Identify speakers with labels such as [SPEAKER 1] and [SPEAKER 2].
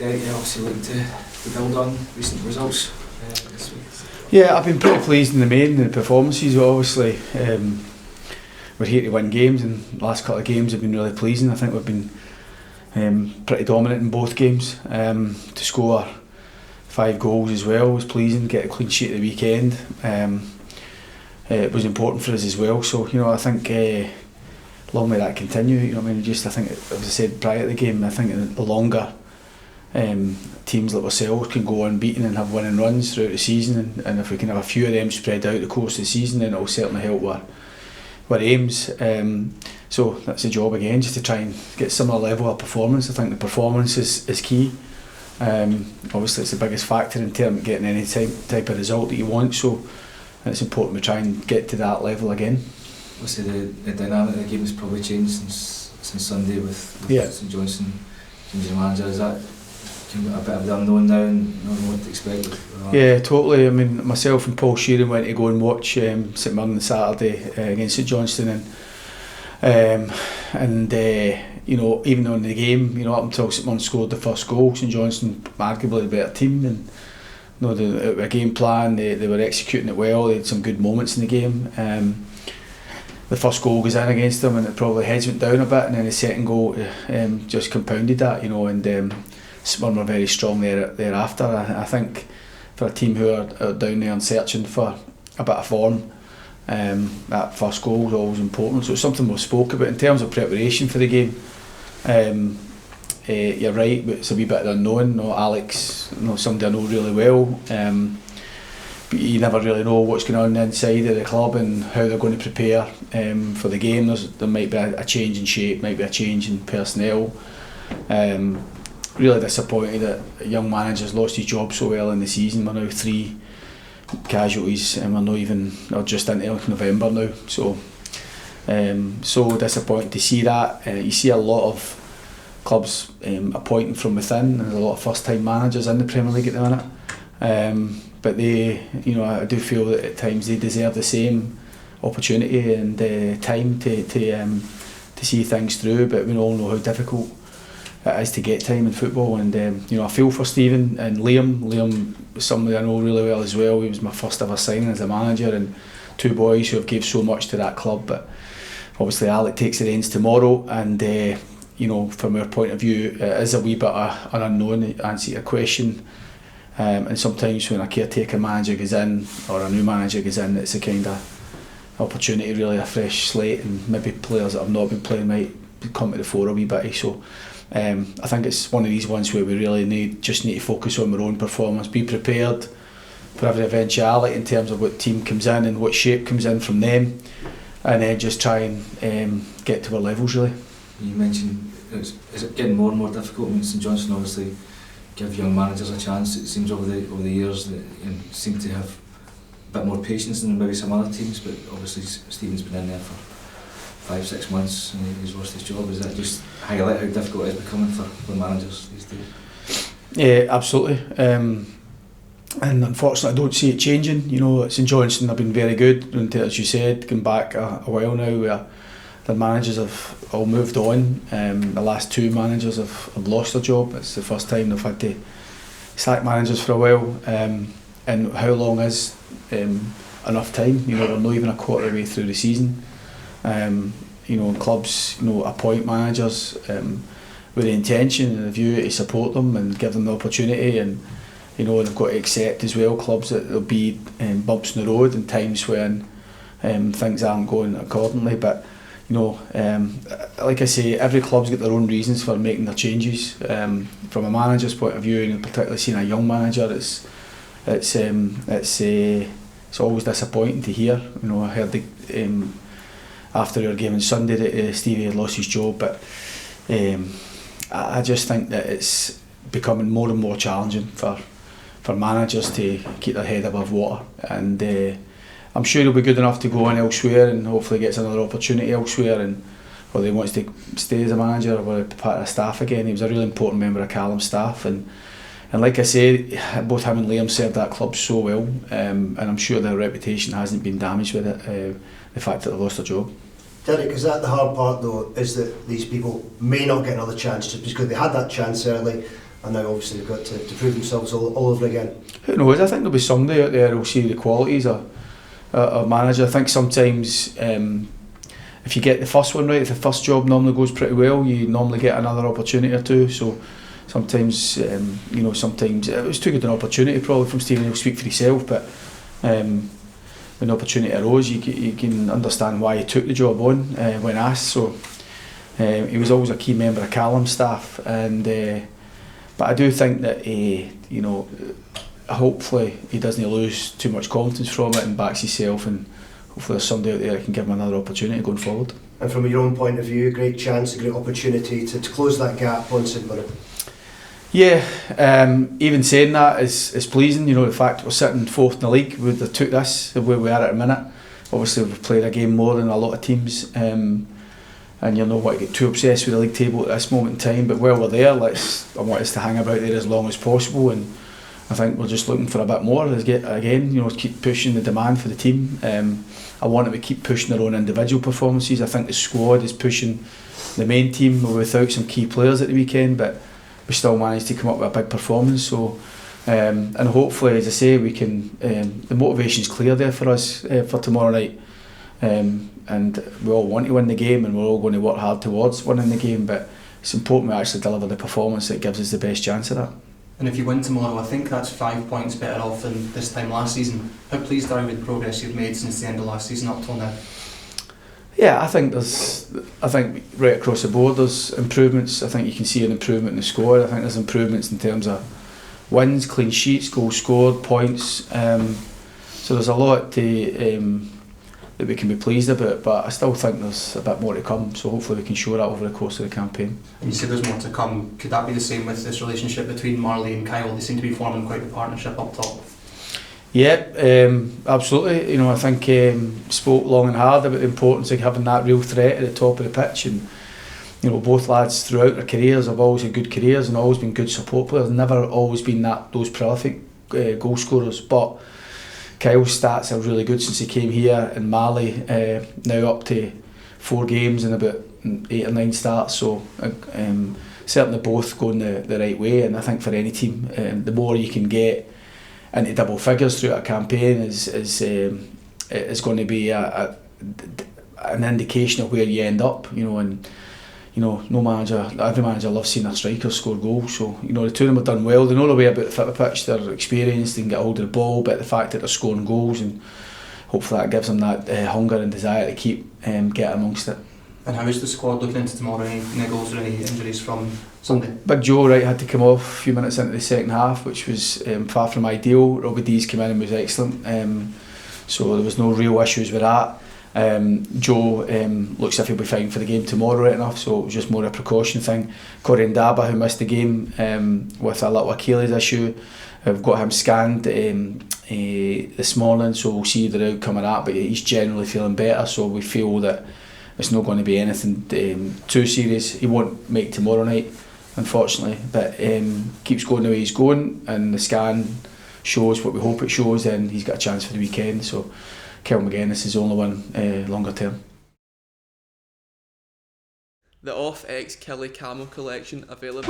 [SPEAKER 1] Derek, you obviously look to build on recent results this week.
[SPEAKER 2] Yeah, I've been pretty pleased in the main, the performances. Obviously, we're here to win games, and the last couple of games have been really pleasing. I think we've been pretty dominant in both games. To score 5 goals as well was pleasing. Get a clean sheet at the weekend. It was important for us as well. So I think long may that continue. I think as I said prior to the game, I think the longer teams like ourselves can go unbeaten and have winning runs throughout the season, and if we can have a few of them spread out the course of the season, then it will certainly help our aims. So that's the job again, just to try and get similar level of performance. I think the performance is key. Obviously it's the biggest factor in terms of getting any type of result that you want, so it's important we try and get to that level again.
[SPEAKER 1] Obviously the dynamic of the game has probably changed since Sunday with St Johnstone changing the manager. Is that a bit of the unknown now and not knowing what to expect?
[SPEAKER 2] Yeah, totally. Myself and Paul Sheeran went to go and watch St Mirren on Saturday against St Johnstone, and even on the game, up until St Mirren scored the first goal, St Johnstone arguably the better team, and the game plan, they were executing it well. They had some good moments in the game. The first goal goes in against them, and it probably heads went down a bit, and then the second goal just compounded that, and St Mirren were very strong thereafter. I think for a team who are down there and searching for a bit of form, that first goal is always important. So it's something we've spoke about in terms of preparation for the game. You're right, but it's a wee bit of the unknown. Alex, somebody I know really well, but you never really know what's going on inside of the club and how they're going to prepare for the game. There might be a change in shape, might be a change in personnel. Really disappointed that a young manager's lost his job so well in the season. We're now 3 casualties, and we're just into November now. So disappointed to see that. You see a lot of clubs appointing from within, and there's a lot of first-time managers in the Premier League at the minute. But I do feel that at times they deserve the same opportunity and time to see things through. But we all know how difficult it is to get time in football, and I feel for Stephen and Liam. Liam was somebody I know really well as well. He was my first ever signing as a manager, and 2 boys who have gave so much to that club. But obviously Alec takes the reins tomorrow, and from our point of view, it is a wee bit of an unknown to answer your question. And sometimes when a caretaker manager goes in or a new manager goes in, it's a kind of opportunity, really a fresh slate, and maybe players that have not been playing might come to the fore a wee bit. So I think it's one of these ones where we really need to focus on our own performance, be prepared for every eventuality in terms of what team comes in and what shape comes in from them, and then just try and get to our levels really.
[SPEAKER 1] You mentioned, is it getting more and more difficult? St Johnstone obviously give young managers a chance. It seems over the years that seem to have a bit more patience than maybe some other teams, but obviously Stephen's been in there for 5-6 months and he's lost his job. Does that just highlight how difficult it is becoming for managers these days?
[SPEAKER 2] Yeah, absolutely. And unfortunately I don't see it changing. St Johnstone have been very good, and as you said, going back a while now, where the managers have all moved on. The last 2 managers have lost their job. It's the first time they've had to sack managers for a while. And how long is enough time? We're not even a quarter of the way through the season. Clubs appoint managers with the intention and the view to support them and give them the opportunity, and they've got to accept as well, clubs, that there'll be bumps in the road and times when things aren't going accordingly. But like I say, every club's got their own reasons for making their changes. From a manager's point of view, and particularly seeing a young manager, it's always disappointing to hear. I heard after our game on Sunday that Stevie had lost his job, but I just think that it's becoming more and more challenging for managers to keep their head above water, and I'm sure he'll be good enough to go in elsewhere and hopefully gets another opportunity elsewhere, and whether he wants to stay as a manager or whether he be part of the staff again. He was a really important member of Callum's staff, and like I say, both him and Liam served that club so well, and I'm sure their reputation hasn't been damaged with it, the fact that they lost their job.
[SPEAKER 3] Derek, is that the hard part though, is that these people may not get another chance just because they had that chance early, and now obviously they've got to prove themselves all over again.
[SPEAKER 2] Who knows? I think there'll be somebody out there who'll see the qualities of a manager. I think sometimes if you get the first one right, if the first job normally goes pretty well, you normally get another opportunity or two. So sometimes, sometimes it was too good an opportunity probably from Stephen. He'll speak for himself, but when the opportunity arose, you can understand why he took the job on when asked. So he was always a key member of Callum's staff, and but I do think that hopefully he doesn't lose too much confidence from it and backs himself, and hopefully there's somebody out there that can give him another opportunity going forward. And
[SPEAKER 3] from your own point of view, a great chance, a great opportunity to close that gap on St Mirren.
[SPEAKER 2] Yeah, even saying that is pleasing. The fact we're sitting fourth in the league, we would have took this where we are at the minute. Obviously we've played a game more than a lot of teams, and you're not want to get too obsessed with the league table at this moment in time, but while we're there, I want us to hang about there as long as possible, and I think we're just looking for a bit more. Keep pushing the demand for the team. I want them to keep pushing their own individual performances. I think the squad is pushing the main team without some key players at the weekend, but we still managed to come up with a big performance. So, and hopefully, as I say, we can. The motivation's clear there for us for tomorrow night, and we all want to win the game, and we're all going to work hard towards winning the game. But it's important we actually deliver the performance that gives us the best chance of that.
[SPEAKER 4] And if you win tomorrow, I think that's 5 points better off than this time last season. How pleased are you with the progress you've made since the end of last season up till now?
[SPEAKER 2] Yeah, I think right across the board there's improvements. I think you can see an improvement in the squad. I think there's improvements in terms of wins, clean sheets, goals scored, points. So there's a lot that we can be pleased about, but I still think there's a bit more to come. So hopefully we can show that over the course of the campaign.
[SPEAKER 4] And you said there's more to come. Could that be the same with this relationship between Marley and Kyle? They seem to be forming quite a partnership up top.
[SPEAKER 2] Yeah, absolutely. I think spoke long and hard about the importance of having that real threat at the top of the pitch, and both lads throughout their careers have always had good careers and always been good support players. Never always been those prolific goal scorers, but Kyle's stats are really good since he came here, and Marley now up to 4 games and about 8 or 9 starts. So certainly both going the right way, and I think for any team, the more you can get into double figures throughout a campaign is going to be an indication of where you end up, and every manager loves seeing their strikers score goals. So the two of them have done well. They know their way about the foot of the pitch. They're experienced, they can get hold of the ball, but the fact that they're scoring goals, and hopefully that gives them that hunger and desire to keep getting amongst it.
[SPEAKER 4] And how is the squad looking into tomorrow? Any niggles or any injuries from Sunday?
[SPEAKER 2] Big Joe had to come off a few minutes into the second half, which was far from ideal. Robbie D's came in and was excellent, so there was no real issues with that. Joe looks as if he'll be fine for the game tomorrow, right enough, so it was just more a precaution thing. Corey Ndaba, who missed the game with a little Achilles issue, I've got him scanned this morning, so we'll see the outcome of that, but he's generally feeling better, so we feel that it's not going to be anything too serious. He won't make tomorrow night, unfortunately, but keeps going the way he's going, and the scan shows what we hope it shows, and he's got a chance for the weekend. So Kyle McInnes is the only one longer term.
[SPEAKER 5] The Off X Kelly Camo collection available.